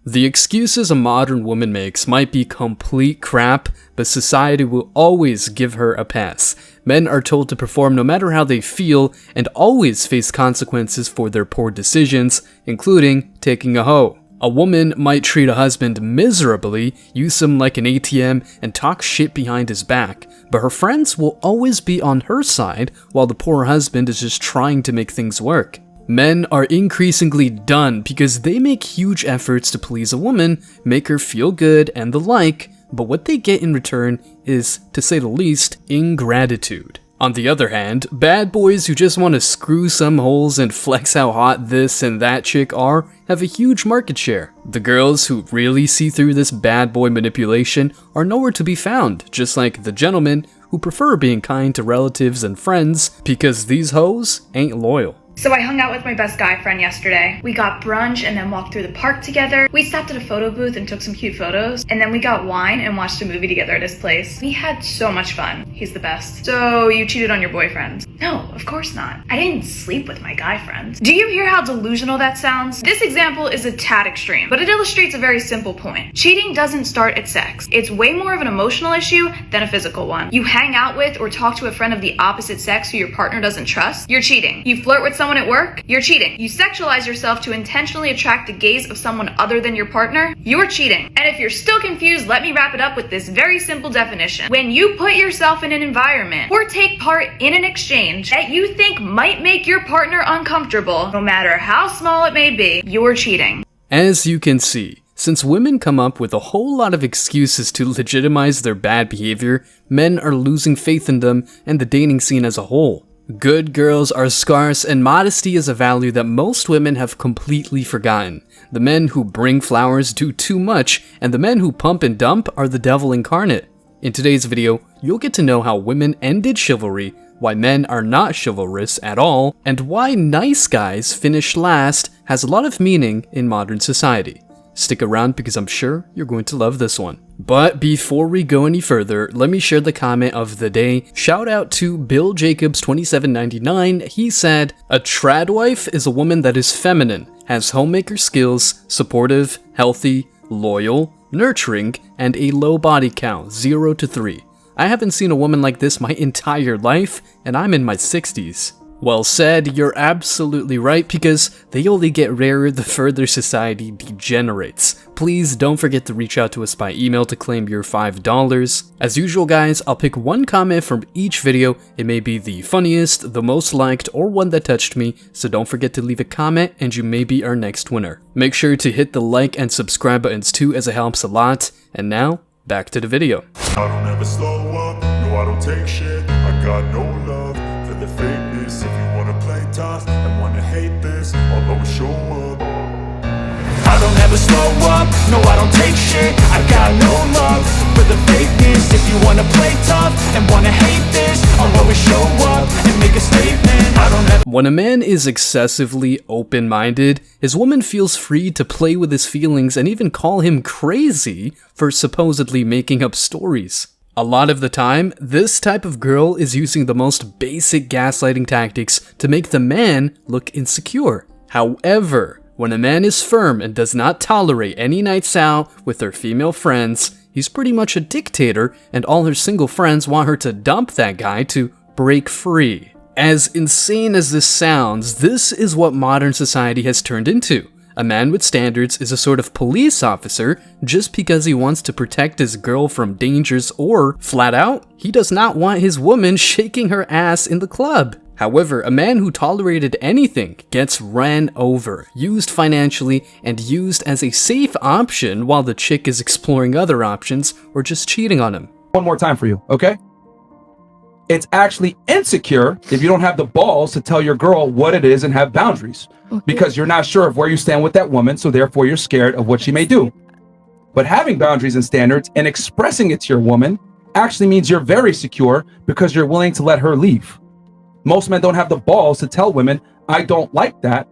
The excuses a modern woman makes might be complete crap, but society will always give her a pass. Men are told to perform no matter how they feel and always face consequences for their poor decisions, including taking a hoe. A woman might treat a husband miserably, use him like an ATM, and talk shit behind his back, but her friends will always be on her side while the poor husband is just trying to make things work. Men are increasingly done because they make huge efforts to please a woman, make her feel good and the like, but what they get in return is, to say the least, ingratitude. On the other hand, bad boys who just want to screw some holes and flex how hot this and that chick are have a huge market share. The girls who really see through this bad boy manipulation are nowhere to be found, just like the gentlemen who prefer being kind to relatives and friends because these hoes ain't loyal. So I hung out with my best guy friend yesterday. We got brunch and then walked through the park together. We stopped at a photo booth and took some cute photos. And then we got wine and watched a movie together at his place. We had so much fun. He's the best. So you cheated on your boyfriend? No, of course not. I didn't sleep with my guy friend. Do you hear how delusional that sounds? This example is a tad extreme, but it illustrates a very simple point. Cheating doesn't start at sex. It's way more of an emotional issue than a physical one. You hang out with or talk to a friend of the opposite sex who your partner doesn't trust, you're cheating. You flirt with someone at work, you're cheating. You sexualize yourself to intentionally attract the gaze of someone other than your partner, you're cheating. And if you're still confused, let me wrap it up with this very simple definition. When you put yourself in an environment or take part in an exchange that you think might make your partner uncomfortable, no matter how small it may be, you're cheating. As you can see, since women come up with a whole lot of excuses to legitimize their bad behavior, men are losing faith in them and the dating scene as a whole. Good girls are scarce, and modesty is a value that most women have completely forgotten. The men who bring flowers do too much, and the men who pump and dump are the devil incarnate. In today's video, you'll get to know how women ended chivalry, why men are not chivalrous at all, and why nice guys finish last has a lot of meaning in modern society. Stick around because I'm sure you're going to love this one. But before we go any further, let me share the comment of the day. Shout out to Bill Jacobs 2799. He said, "A trad wife is a woman that is feminine, has homemaker skills, supportive, healthy, loyal, nurturing, and a low body count, 0 to 3. I haven't seen a woman like this my entire life, and I'm in my 60s. Well said, you're absolutely right, because they only get rarer the further society degenerates. Please don't forget to reach out to us by email to claim your $5. As usual guys, I'll pick one comment from each video. It may be the funniest, the most liked, or one that touched me, so don't forget to leave a comment and you may be our next winner. Make sure to hit the like and subscribe buttons too, as it helps a lot. And now, back to the video. I don't ever slow up, no I don't take shit. I got no love for the fakeness. If you wanna play tough and wanna hate this, I'll always show up. I don't ever slow up, no I don't take shit. I got no love for the fakeness. If you wanna play tough and wanna hate this, I'll always show up and make a statement. I don't ever. When a man is excessively open-minded, his woman feels free to play with his feelings and even call him crazy for supposedly making up stories. A lot of the time, this type of girl is using the most basic gaslighting tactics to make the man look insecure. However, when a man is firm and does not tolerate any nights out with her female friends, he's pretty much a dictator, and all her single friends want her to dump that guy to break free. As insane as this sounds, this is what modern society has turned into. A man with standards is a sort of police officer just because he wants to protect his girl from dangers, or, flat out, he does not want his woman shaking her ass in the club. However, a man who tolerated anything gets ran over, used financially, and used as a safe option while the chick is exploring other options or just cheating on him. One more time for you, okay? It's actually insecure if you don't have the balls to tell your girl what it is and have boundaries. Because you're not sure of where you stand with that woman, so therefore you're scared of what she may do. But having boundaries and standards and expressing it to your woman actually means you're very secure because you're willing to let her leave. Most men don't have the balls to tell women, I don't like that.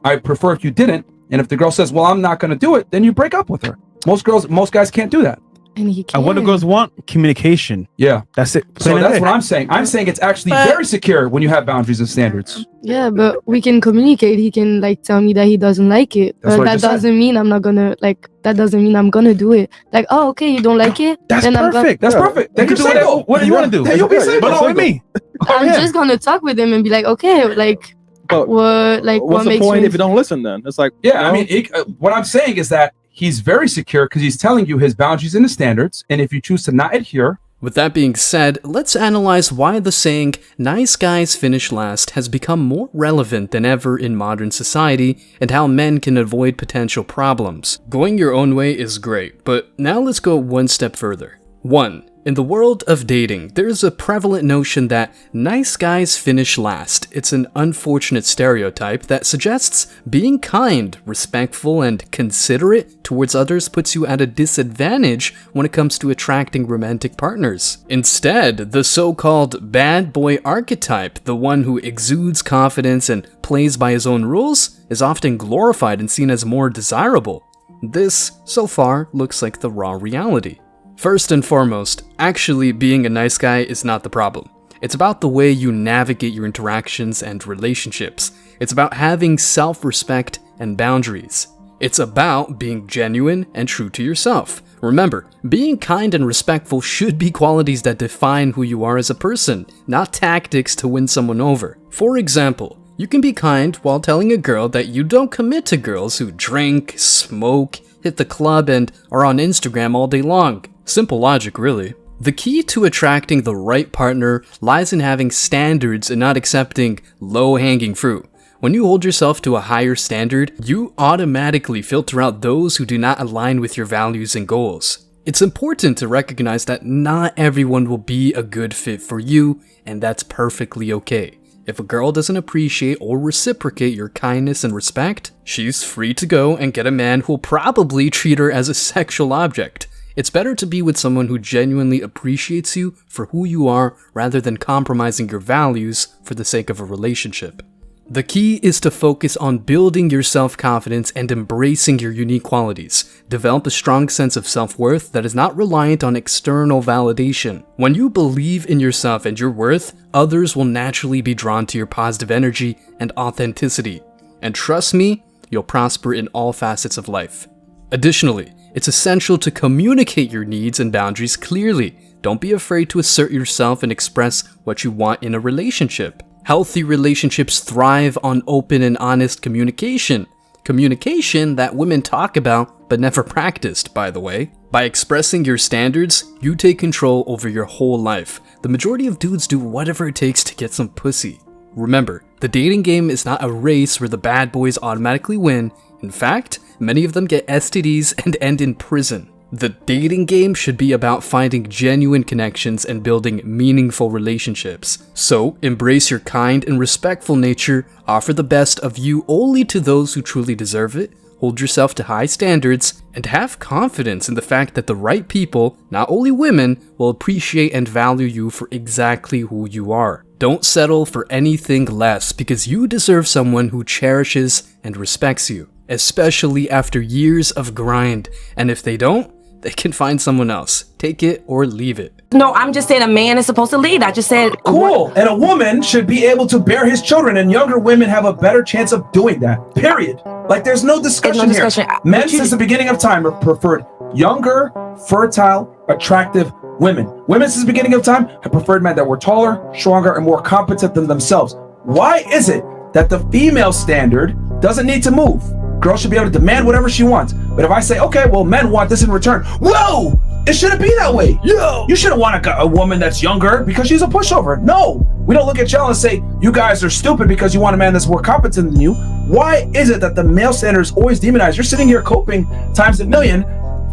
I prefer if you didn't. And if the girl says, well, I'm not going to do it, then you break up with her. Most guys can't do that. And he can. And what do girls want? Communication. Yeah. That's it. So Plain and that's dead. what I'm saying. I'm saying it's actually very secure when you have boundaries and standards. Yeah, but we can communicate. He can like tell me that he doesn't like it. That's But what I that just said. doesn't mean I'm not gonna like. That doesn't mean I'm gonna do it. Like, oh, okay, you don't like it. That's then I'm gonna. perfect. That's perfect. Then You you're do single. what do you want to do? Then you'll be single. But not with me. I'm just gonna talk with him and be like, okay, like But what, like what's what the makes point you? if you don't listen? Then it's like, Yeah, you I know, mean, what I'm saying is that he's very secure because he's telling you his boundaries and his standards. And if you choose to not adhere, With that being said, let's analyze why the saying, nice guys finish last, has become more relevant than ever in modern society, and how men can avoid potential problems. Going your own way is great, but now let's go one step further. 1. In the world of dating, there's a prevalent notion that nice guys finish last. It's an unfortunate stereotype that suggests being kind, respectful, and considerate towards others puts you at a disadvantage when it comes to attracting romantic partners. Instead, the so-called bad boy archetype, the one who exudes confidence and plays by his own rules, is often glorified and seen as more desirable. This, so far, looks like the raw reality. First and foremost, actually being a nice guy is not the problem. It's about the way you navigate your interactions and relationships. It's about having self-respect and boundaries. It's about being genuine and true to yourself. Remember, being kind and respectful should be qualities that define who you are as a person, not tactics to win someone over. For example, you can be kind while telling a girl that you don't commit to girls who drink, smoke, hit the club, and are on Instagram all day long. Simple logic, really. The key to attracting the right partner lies in having standards and not accepting low-hanging fruit. When you hold yourself to a higher standard, you automatically filter out those who do not align with your values and goals. It's important to recognize that not everyone will be a good fit for you, and that's perfectly okay. If a girl doesn't appreciate or reciprocate your kindness and respect, she's free to go and get a man who'll probably treat her as a sexual object. It's better to be with someone who genuinely appreciates you for who you are rather than compromising your values for the sake of a relationship. The key is to focus on building your self-confidence and embracing your unique qualities. Develop a strong sense of self-worth that is not reliant on external validation. When you believe in yourself and your worth, others will naturally be drawn to your positive energy and authenticity. And trust me, you'll prosper in all facets of life. Additionally, it's essential to communicate your needs and boundaries clearly. Don't be afraid to assert yourself and express what you want in a relationship. Healthy relationships thrive on open and honest communication. Communication that women talk about but never practiced, by the way. By expressing your standards, you take control over your whole life. The majority of dudes do whatever it takes to get some pussy. Remember, the dating game is not a race where the bad boys automatically win. In fact, many of them get STDs and end in prison. The dating game should be about finding genuine connections and building meaningful relationships. So, embrace your kind and respectful nature, offer the best of you only to those who truly deserve it, hold yourself to high standards, and have confidence in the fact that the right people, not only women, will appreciate and value you for exactly who you are. Don't settle for anything less because you deserve someone who cherishes and respects you, especially after years of grind. And if they don't, they can find someone else. Take it or leave it. No, I'm just saying a man is supposed to lead. I just said cool. And a woman should be able to bear his children, and younger women have a better chance of doing that. Period. Like, there's no discussion here. Men since the beginning of time have preferred younger, fertile, attractive women. Women since the beginning of time have preferred men that were taller, stronger, and more competent than themselves. Why is it that the female standard doesn't need to move? Girl should be able to demand whatever she wants. But if I say, okay, well, men want this in return. Whoa! It shouldn't be that way. Yo! You shouldn't want a woman that's younger because she's a pushover. No! We don't look at y'all and say, you guys are stupid because you want a man that's more competent than you. Why is it that the male standard is always demonized? You're sitting here coping times a million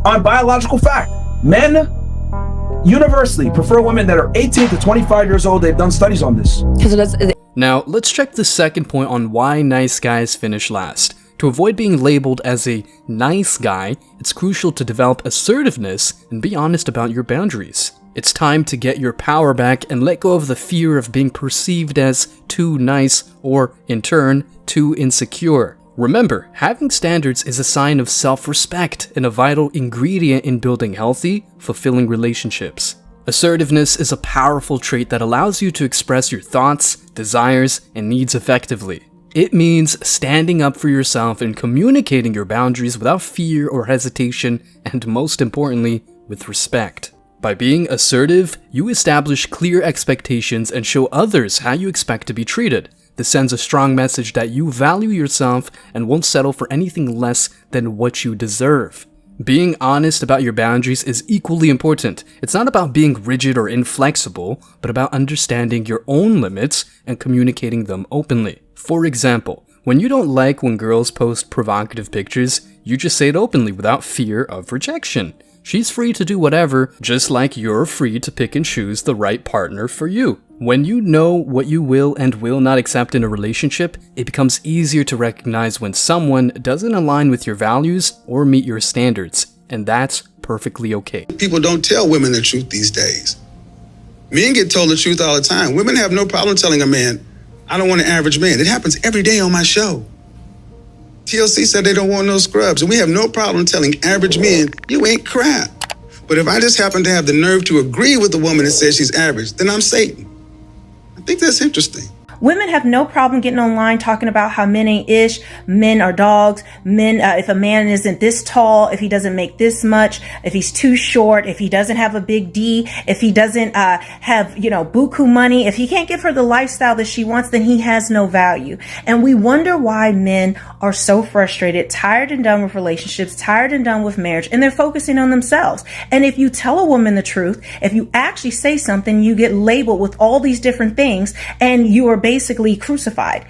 on biological fact. Men universally prefer women that are 18 to 25 years old. They've done studies on this. Now, let's check the second point on why nice guys finish last. To avoid being labeled as a nice guy, it's crucial to develop assertiveness and be honest about your boundaries. It's time to get your power back and let go of the fear of being perceived as too nice or, in turn, too insecure. Remember, having standards is a sign of self-respect and a vital ingredient in building healthy, fulfilling relationships. Assertiveness is a powerful trait that allows you to express your thoughts, desires, and needs effectively. It means standing up for yourself and communicating your boundaries without fear or hesitation, and most importantly, with respect. By being assertive, you establish clear expectations and show others how you expect to be treated. This sends a strong message that you value yourself and won't settle for anything less than what you deserve. Being honest about your boundaries is equally important. It's not about being rigid or inflexible, but about understanding your own limits and communicating them openly. For example, when you don't like when girls post provocative pictures, you just say it openly without fear of rejection. She's free to do whatever, just like you're free to pick and choose the right partner for you. When you know what you will and will not accept in a relationship, it becomes easier to recognize when someone doesn't align with your values or meet your standards, and that's perfectly okay. People don't tell women the truth these days. Men get told the truth all the time. Women have no problem telling a man, I don't want an average man. It happens every day on my show. TLC said they don't want no scrubs, and we have no problem telling average men, you ain't crap. But if I just happen to have the nerve to agree with the woman that says she's average, then I'm Satan. I think that's interesting. Women have no problem getting online talking about how men ain't ish, men are dogs, men, if a man isn't this tall, if he doesn't make this much, if he's too short, if he doesn't have a big D, if he doesn't have, buku money, if he can't give her the lifestyle that she wants, then he has no value. And we wonder why men are so frustrated, tired and done with relationships, tired and done with marriage, and they're focusing on themselves. And if you tell a woman the truth, if you actually say something, you get labeled with all these different things, and you are basically crucified.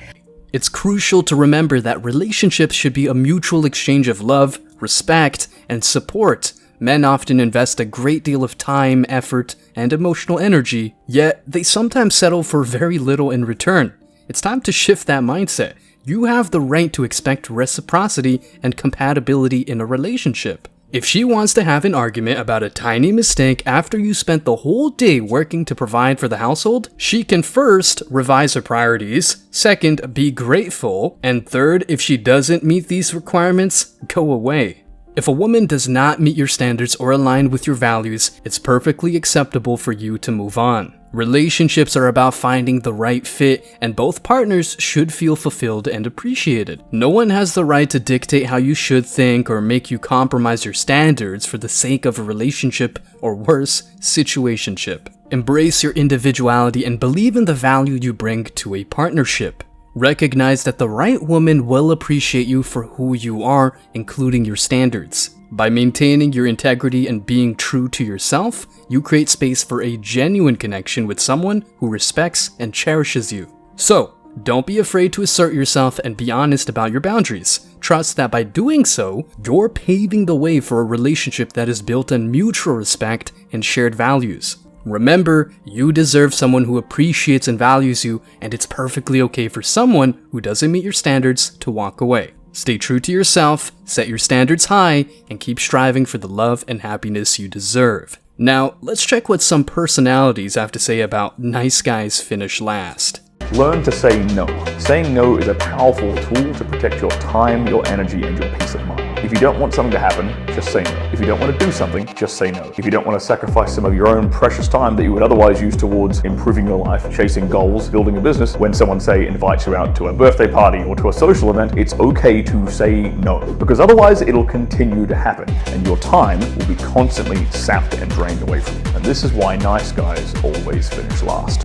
It's crucial to remember that relationships should be a mutual exchange of love, respect, and support. Men often invest a great deal of time, effort, and emotional energy, yet they sometimes settle for very little in return. It's time to shift that mindset. You have the right to expect reciprocity and compatibility in a relationship. If she wants to have an argument about a tiny mistake after you spent the whole day working to provide for the household, she can first revise her priorities, second, be grateful, and third, if she doesn't meet these requirements, go away. If a woman does not meet your standards or align with your values, it's perfectly acceptable for you to move on. Relationships are about finding the right fit, and both partners should feel fulfilled and appreciated. No one has the right to dictate how you should think or make you compromise your standards for the sake of a relationship, or worse, situationship. Embrace your individuality and believe in the value you bring to a partnership. Recognize that the right woman will appreciate you for who you are, including your standards. By maintaining your integrity and being true to yourself, you create space for a genuine connection with someone who respects and cherishes you. So, don't be afraid to assert yourself and be honest about your boundaries. Trust that by doing so, you're paving the way for a relationship that is built on mutual respect and shared values. Remember, you deserve someone who appreciates and values you, and it's perfectly okay for someone who doesn't meet your standards to walk away. Stay true to yourself, set your standards high, and keep striving for the love and happiness you deserve. Now, let's check what some personalities have to say about nice guys finish last. Learn to say no. Saying no is a powerful tool to protect your time, your energy, and your peace of mind. If you don't want something to happen, just say no. If you don't want to do something, just say no. If you don't want to sacrifice some of your own precious time that you would otherwise use towards improving your life, chasing goals, building a business, when someone, say, invites you out to a birthday party or to a social event, it's okay to say no. Because otherwise, it'll continue to happen, and your time will be constantly sapped and drained away from you. And this is why nice guys always finish last.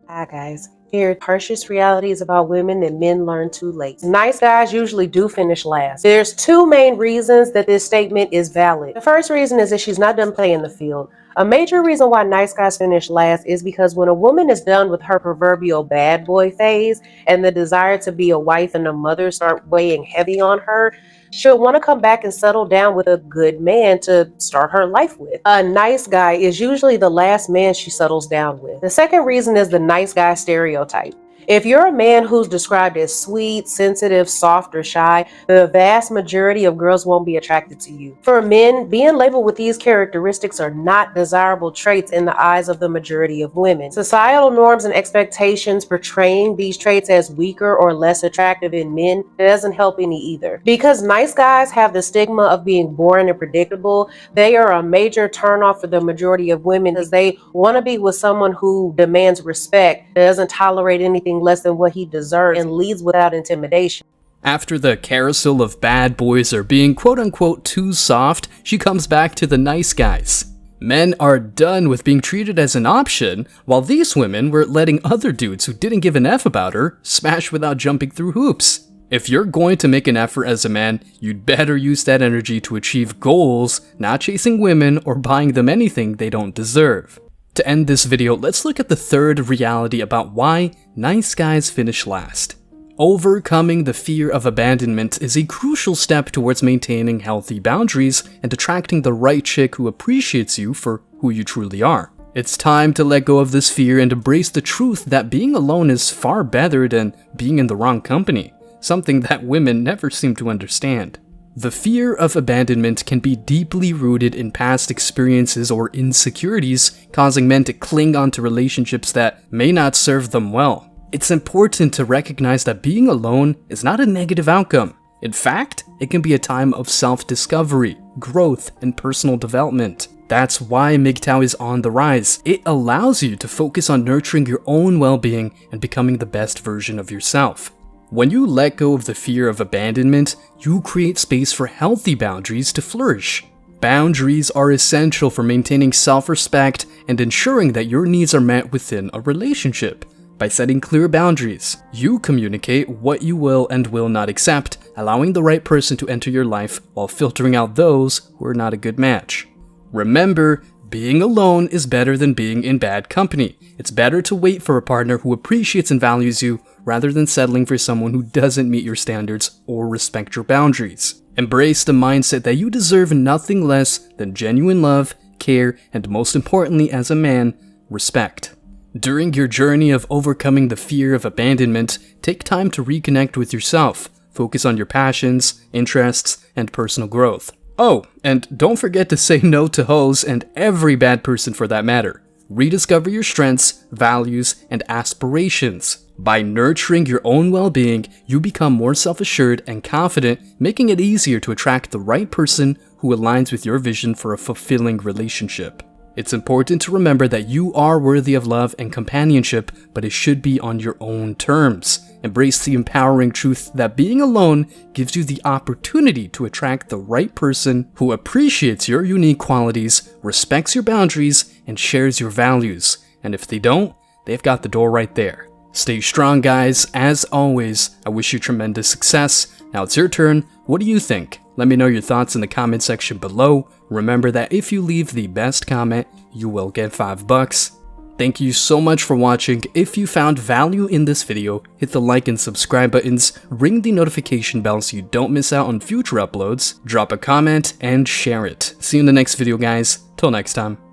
Hi guys. Here, harshest realities about women that men learn too late. Nice guys usually do finish last. There's two main reasons that this statement is valid. The first reason is that she's not done playing the field. A major reason why nice guys finish last is because when a woman is done with her proverbial bad boy phase and the desire to be a wife and a mother start weighing heavy on her, she'll want to come back and settle down with a good man to start her life with. A nice guy is usually the last man she settles down with. The second reason is the nice guy stereotype. If you're a man who's described as sweet, sensitive, soft, or shy, the vast majority of girls won't be attracted to you. For men, being labeled with these characteristics are not desirable traits in the eyes of the majority of women. Societal norms and expectations portraying these traits as weaker or less attractive in men doesn't help any either. Because nice guys have the stigma of being boring and predictable, they are a major turnoff for the majority of women because they want to be with someone who demands respect, doesn't tolerate anything less than what he deserves, and leads without intimidation. After the carousel of bad boys are being quote-unquote too soft, she comes back to the nice guys. Men are done with being treated as an option, while these women were letting other dudes who didn't give an F about her smash without jumping through hoops. If you're going to make an effort as a man, you'd better use that energy to achieve goals, not chasing women or buying them anything they don't deserve. To end this video, let's look at the third reality about why nice guys finish last. Overcoming the fear of abandonment is a crucial step towards maintaining healthy boundaries and attracting the right chick who appreciates you for who you truly are. It's time to let go of this fear and embrace the truth that being alone is far better than being in the wrong company, something that women never seem to understand. The fear of abandonment can be deeply rooted in past experiences or insecurities, causing men to cling onto relationships that may not serve them well. It's important to recognize that being alone is not a negative outcome. In fact, it can be a time of self-discovery, growth, and personal development. That's why MGTOW is on the rise. It allows you to focus on nurturing your own well-being and becoming the best version of yourself. When you let go of the fear of abandonment, you create space for healthy boundaries to flourish. Boundaries are essential for maintaining self-respect and ensuring that your needs are met within a relationship. By setting clear boundaries, you communicate what you will and will not accept, allowing the right person to enter your life while filtering out those who are not a good match. Remember, being alone is better than being in bad company. It's better to wait for a partner who appreciates and values you rather than settling for someone who doesn't meet your standards or respect your boundaries. Embrace the mindset that you deserve nothing less than genuine love, care, and most importantly as a man, respect. During your journey of overcoming the fear of abandonment, take time to reconnect with yourself. Focus on your passions, interests, and personal growth. Oh, and don't forget to say no to hoes and every bad person for that matter. Rediscover your strengths, values, and aspirations. By nurturing your own well-being, you become more self-assured and confident, making it easier to attract the right person who aligns with your vision for a fulfilling relationship. It's important to remember that you are worthy of love and companionship, but it should be on your own terms. Embrace the empowering truth that being alone gives you the opportunity to attract the right person who appreciates your unique qualities, respects your boundaries, and shares your values. And if they don't, they've got the door right there. Stay strong, guys. As always, I wish you tremendous success. Now it's your turn. What do you think? Let me know your thoughts in the comment section below. Remember that if you leave the best comment, you will get $5. Thank you so much for watching. If you found value in this video, hit the like and subscribe buttons, ring the notification bell so you don't miss out on future uploads, drop a comment, and share it. See you in the next video, guys. Till next time.